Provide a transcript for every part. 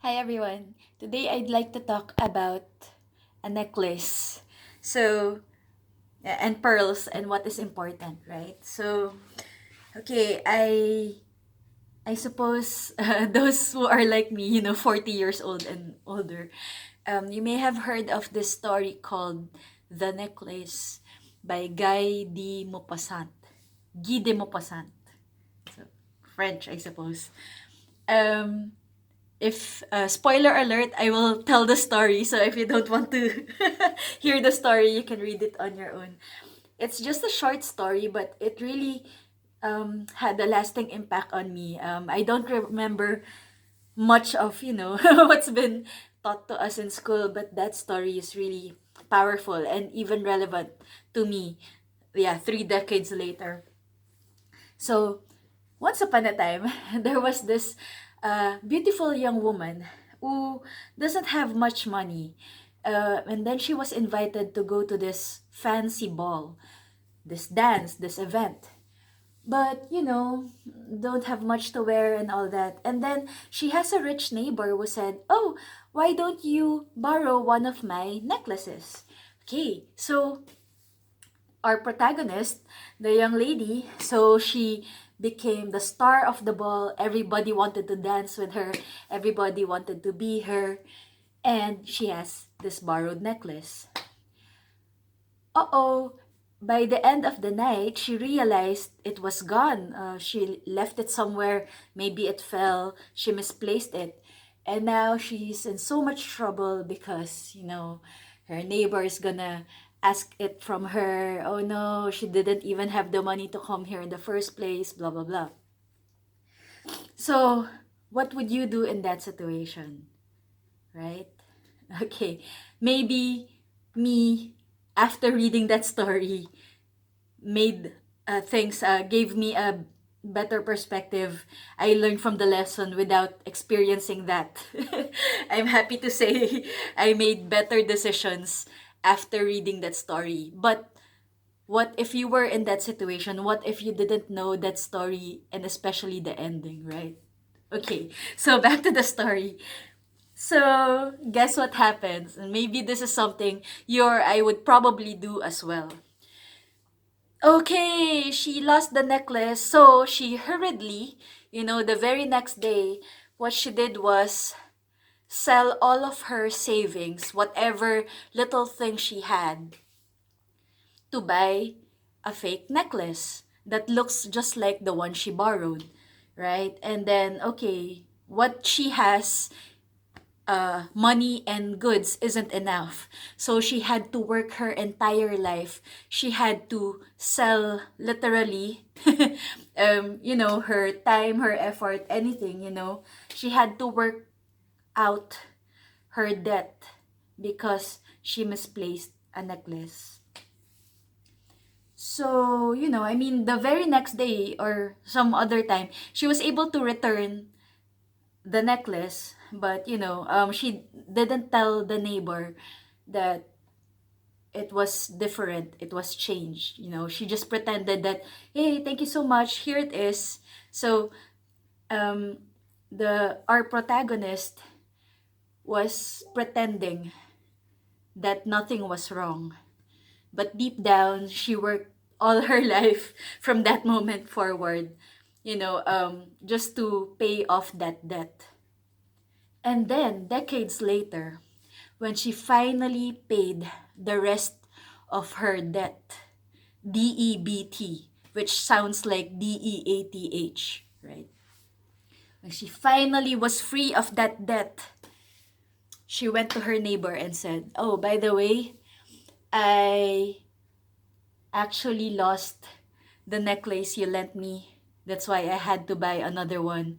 Hi everyone. Today I'd like to talk about a necklace. And pearls and what is important, right? Okay, I suppose those who are like me, 40 years old and older, you may have heard of this story called The Necklace by Guy de Maupassant. So, French, I suppose. Um, if spoiler alert, I will tell the story, so if you don't want to hear the story, you can read it on your own. It's just a short story, but it really had a lasting impact on me. I don't remember much of what's been taught to us in school, but that story is really powerful and even relevant to me, yeah, 3 decades later. So once upon a time, there was this beautiful young woman who doesn't have much money. And then she was invited to go to this fancy ball, this dance, this event. But, don't have much to wear and all that. And then she has a rich neighbor who said, "Oh, why don't you borrow one of my necklaces?" Okay, so our protagonist, the young lady, so she became the star of the ball. Everybody wanted to dance with her, everybody wanted to be her, and she has this borrowed necklace. Uh-oh. By the end of the night, she realized it was gone. She left it somewhere. Maybe it fell. She misplaced it. And now she's in so much trouble because, her neighbor is gonna ask it from her. Oh no, she didn't even have the money to come here in the first place, blah, blah, blah. So, what would you do in that situation? Right? Okay. Maybe me, after reading that story, made things gave me a better perspective. I learned from the lesson without experiencing that. I'm happy to say I made better decisions after reading that story. But what if you were in that situation? What if you didn't know that story and especially the ending, right? Okay, so back to the story. So, guess what happens? And maybe this is something you or I would probably do as well. Okay, she lost the necklace, so she hurriedly, the very next day, what she did was sell all of her savings, whatever little thing she had, to buy a fake necklace that looks just like the one she borrowed, right? And then, okay, what she has, money and goods isn't enough. So she had to work her entire life. She had to sell literally, her time, her effort, anything. She had to work out her debt because she misplaced a necklace. So, the very next day or some other time, she was able to return the necklace, but she didn't tell the neighbor that it was different, it was changed. She just pretended that, hey, thank you so much, here it is. So um the our protagonist was pretending that nothing was wrong, but deep down she worked all her life from that moment forward, just to pay off that debt. And then, decades later, when she finally paid the rest of her debt, DEBT, which sounds like DEATH, right? When she finally was free of that debt, she went to her neighbor and said, "Oh, by the way, I actually lost the necklace you lent me. That's why I had to buy another one.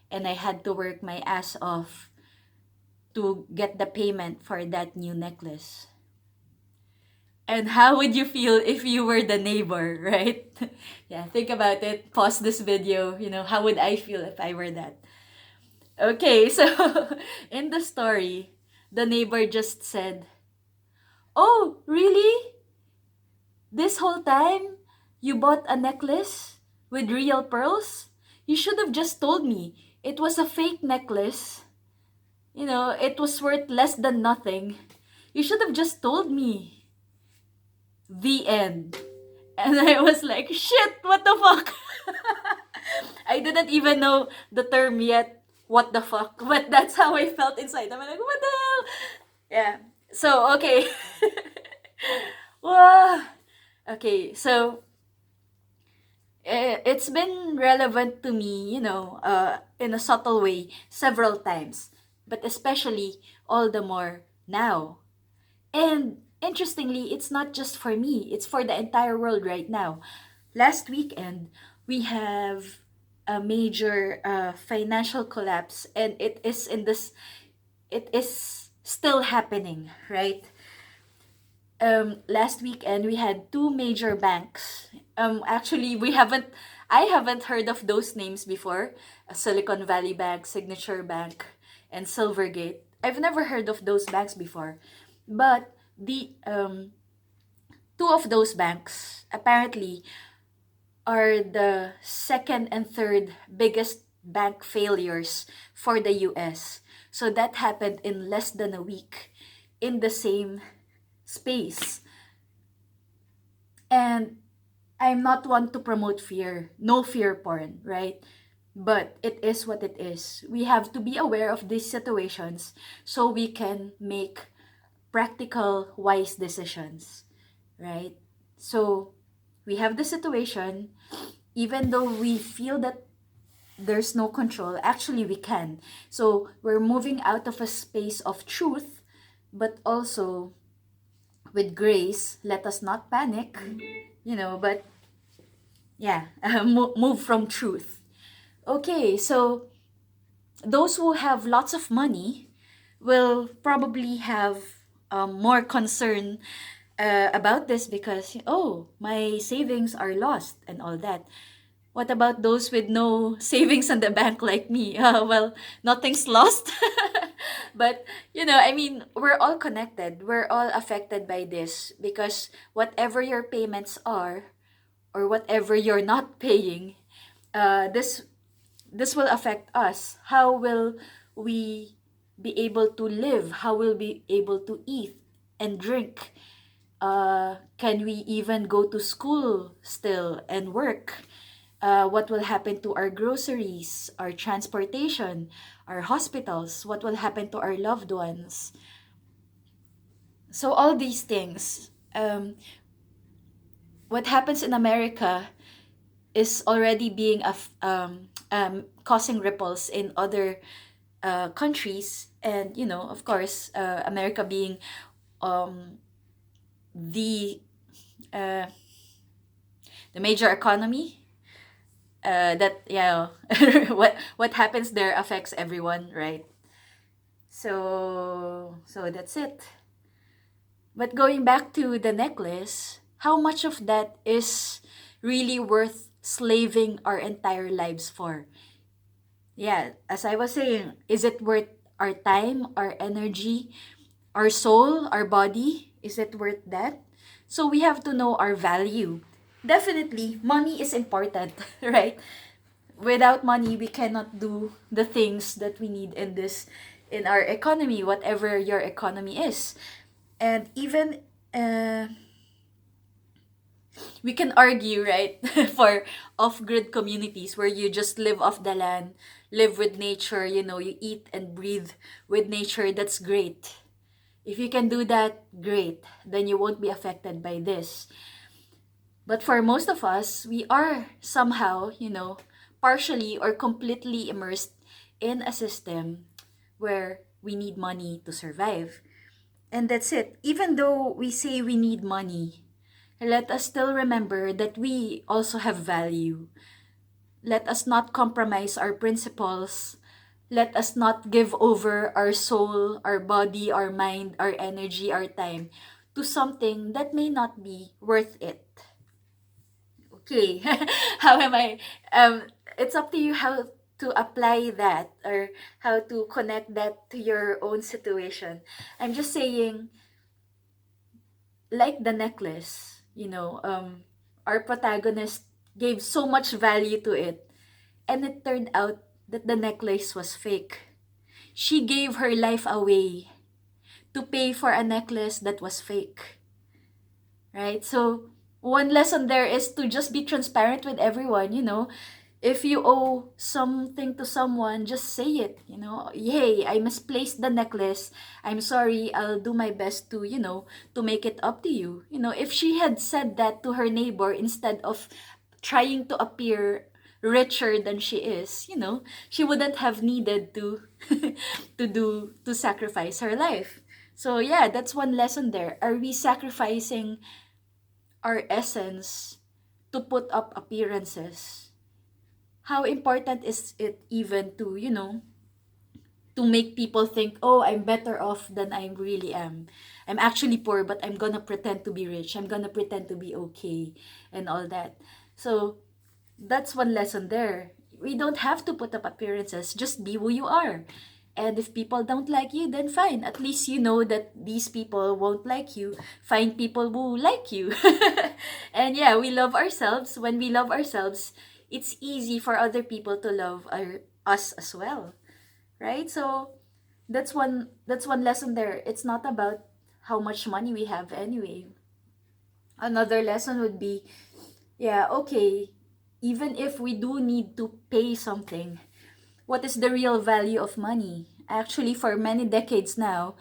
And I had to work my ass off to get the payment for that new necklace." And how would you feel if you were the neighbor, right? Yeah, think about it. Pause this video. How would I feel if I were that? Okay, so in the story, the neighbor just said, "Oh, really? This whole time you bought a necklace with real pearls? You should have just told me it was a fake necklace." it was worth less than nothing. You should have just told me. The end. And I was like, shit, what the fuck? I didn't even know the term yet. What the fuck? But that's how I felt inside. I'm like, what the hell? Yeah. So, okay. Wow. Okay, so it's been relevant to me, in a subtle way several times, but especially all the more now. And interestingly, it's not just for me, it's for the entire world right now. Last weekend, we have a major financial collapse, and it is still happening, right? Last weekend we had two major banks. Actually, I haven't heard of those names before. Silicon Valley Bank, Signature Bank, and Silvergate. I've never heard of those banks before. But the two of those banks apparently are the second and third biggest bank failures for the US. So that happened in less than a week in the same space. And I'm not one to promote fear, no fear porn, right? But it is what it is. We have to be aware of these situations so we can make practical, wise decisions, right? So we have the situation, even though we feel that there's no control, actually we can. So we're moving out of a space of truth, but also with grace. Let us not panic, but yeah, move from truth. Okay, so those who have lots of money will probably have more concern about this because, oh, my savings are lost and all that. What about those with no savings in the bank like me? Well, nothing's lost. But, I mean, we're all connected. We're all affected by this because whatever your payments are or whatever you're not paying, this will affect us. How will we be able to live? How will we be able to eat and drink? Can we even go to school still and work? What will happen to our groceries, our transportation, our hospitals? What will happen to our loved ones? So all these things, what happens in America is already being causing ripples in other countries, and of course, America being the uh, the major economy. That what happens there affects everyone, right? So that's it. But going back to the necklace, how much of that is really worth slaving our entire lives for? Yeah, as I was saying, is it worth our time, our energy, our soul, our body? Is it worth that? So we have to know our value. Definitely, money is important, right? Without money, we cannot do the things that we need in our economy, whatever your economy is. And even we can argue, right, for off-grid communities where you just live off the land, live with nature, you eat and breathe with nature. That's great. If you can do that, great. Then you won't be affected by this. But for most of us, we are somehow, partially or completely immersed in a system where we need money to survive. And that's it. Even though we say we need money, let us still remember that we also have value. Let us not compromise our principles. Let us not give over our soul, our body, our mind, our energy, our time to something that may not be worth it. Okay, how am I? It's up to you how to apply that or how to connect that to your own situation. I'm just saying, like the necklace, our protagonist gave so much value to it, and it turned out that the necklace was fake. She gave her life away to pay for a necklace that was fake. Right? So, one lesson there is to just be transparent with everyone, If you owe something to someone, just say it, Hey, I misplaced the necklace. I'm sorry. I'll do my best to, to make it up to you. If she had said that to her neighbor instead of trying to appear richer than she is, she wouldn't have needed to to sacrifice her life. So yeah, that's one lesson there. Are we sacrificing our essence to put up appearances? How important is it even to, to make people think, oh, I'm better off than I really am. I'm actually poor, but I'm gonna pretend to be rich. I'm gonna pretend to be okay and all that. So that's one lesson there. We don't have to put up appearances. Just be who you are. And if people don't like you, then fine. At least you know that these people won't like you. Find people who like you. And yeah, we love ourselves. When we love ourselves, it's easy for other people to love us as well. Right? So that's one lesson there. It's not about how much money we have anyway. Another lesson would be, yeah, okay, even if we do need to pay something, what is the real value of money? Actually, for many decades now,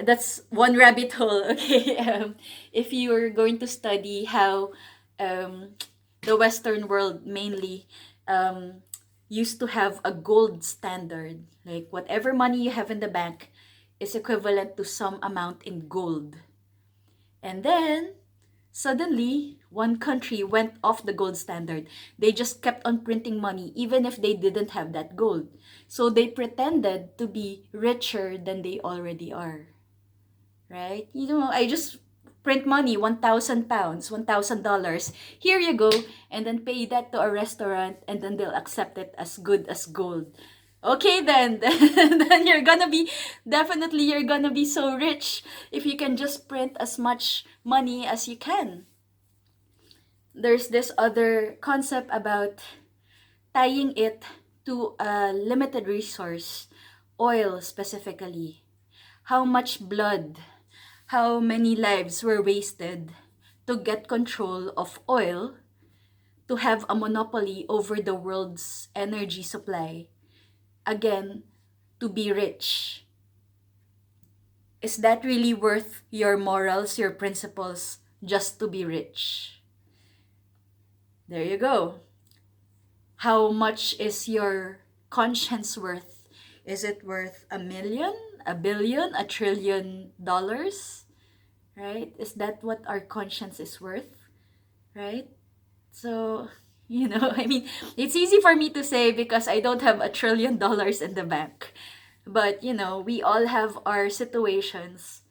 that's one rabbit hole, okay? If you're going to study how um, the Western world mainly um, used to have a gold standard, like whatever money you have in the bank is equivalent to some amount in gold. And then suddenly, one country went off the gold standard. They just kept on printing money even if they didn't have that gold. So they pretended to be richer than they already are. Right? I just print money, 1,000 pounds, $1,000. Here you go, and then pay that to a restaurant, and then they'll accept it as good as gold. Okay, then, then you're gonna be so rich if you can just print as much money as you can. There's this other concept about tying it to a limited resource, oil specifically. How much blood, how many lives were wasted to get control of oil, to have a monopoly over the world's energy supply. Again, to be rich. Is that really worth your morals, your principles, just to be rich? There you go. How much is your conscience worth? Is it worth a million, a billion, a trillion dollars? Right? Is that what our conscience is worth? Right? So, it's easy for me to say because I don't have $1 trillion in the bank. But, we all have our situations.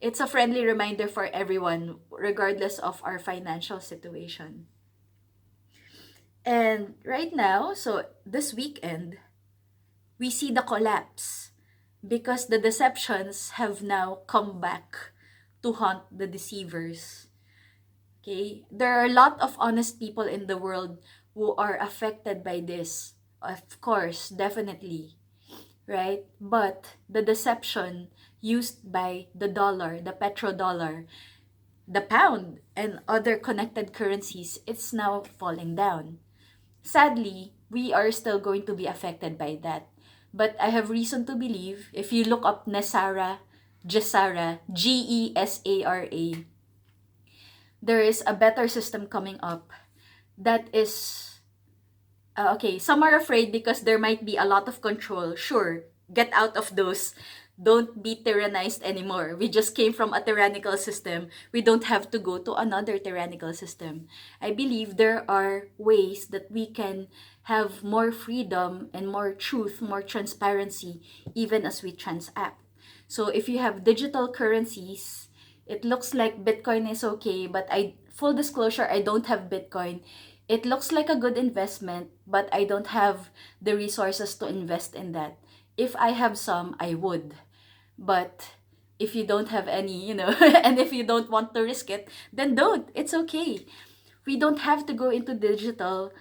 It's a friendly reminder for everyone, regardless of our financial situation. And right now, so this weekend, we see the collapse because the deceptions have now come back to haunt the deceivers. Okay? There are a lot of honest people in the world who are affected by this. Of course, definitely. Right? But the deception used by the dollar, the petrodollar, the pound, and other connected currencies, it's now falling down. Sadly, we are still going to be affected by that. But I have reason to believe, if you look up nesara, GESARA, GESARA, there is a better system coming up that is, okay, some are afraid because there might be a lot of control. Sure, get out of those. Don't be tyrannized anymore. We just came from a tyrannical system. We don't have to go to another tyrannical system. I believe there are ways that we can have more freedom and more truth, more transparency, even as we transact. So if you have digital currencies, it looks like Bitcoin is okay, but full disclosure, I don't have Bitcoin. It looks like a good investment, but I don't have the resources to invest in that. If I have some, I would. But if you don't have any, and if you don't want to risk it, then don't. It's okay. We don't have to go into digital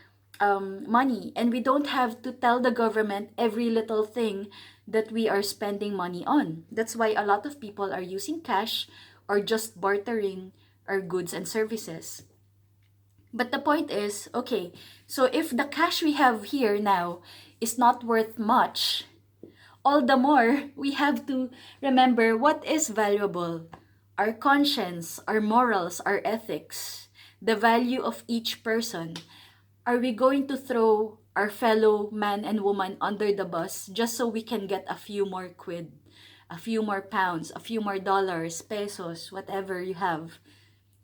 money, and we don't have to tell the government every little thing that we are spending money on. That's why a lot of people are using cash or just bartering our goods and services. But the point is, okay, so if the cash we have here now is not worth much, all the more we have to remember what is valuable: our conscience, our morals, our ethics, the value of each person. Are we going to throw our fellow man and woman under the bus just so we can get a few more quid, a few more pounds, a few more dollars, pesos, whatever you have,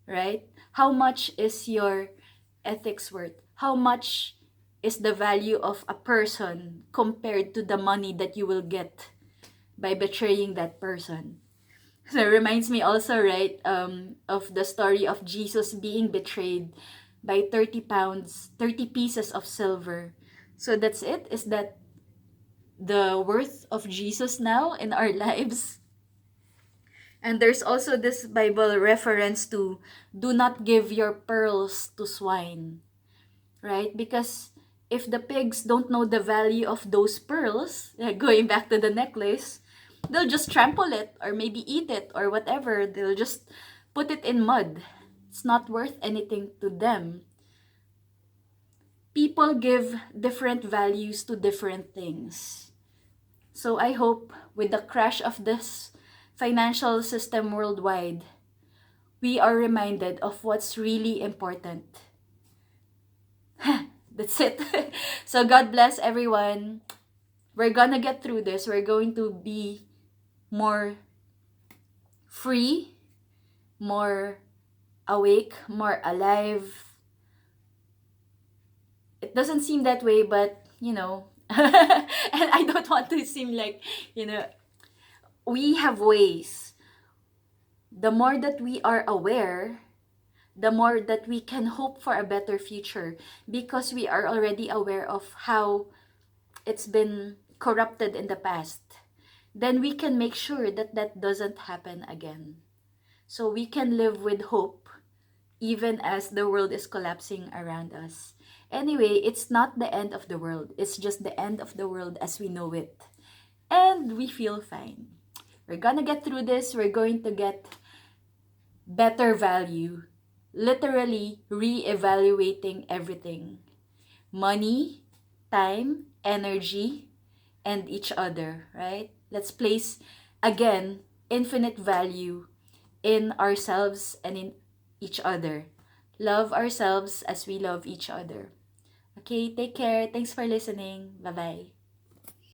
right? How much is your ethics worth? How much is the value of a person compared to the money that you will get by betraying that person? So it reminds me also, right, of the story of Jesus being betrayed by 30 pounds, 30 pieces of silver. So that's it. Is that the worth of Jesus now in our lives? And there's also this Bible reference to do not give your pearls to swine, right? Because if the pigs don't know the value of those pearls, going back to the necklace, they'll just trample it or maybe eat it or whatever. They'll just put it in mud. It's not worth anything to them. People give different values to different things. So I hope with the crash of this financial system worldwide, we are reminded of what's really important. That's it. So God bless everyone. We're gonna get through this. We're going to be more free, more awake, more alive. It doesn't seem that way, but and I don't want to seem like, we have ways. The more that we are aware, the more that we can hope for a better future, because we are already aware of how it's been corrupted in the past. Then we can make sure that that doesn't happen again. So we can live with hope even as the world is collapsing around us. Anyway, it's not the end of the world. It's just the end of the world as we know it. And we feel fine. We're gonna get through this. We're going to get better value. Literally re-evaluating everything. Money, time, energy, and each other, right? Let's place, again, infinite value in ourselves and in each other. Love ourselves as we love each other. Okay, take care. Thanks for listening. Bye-bye.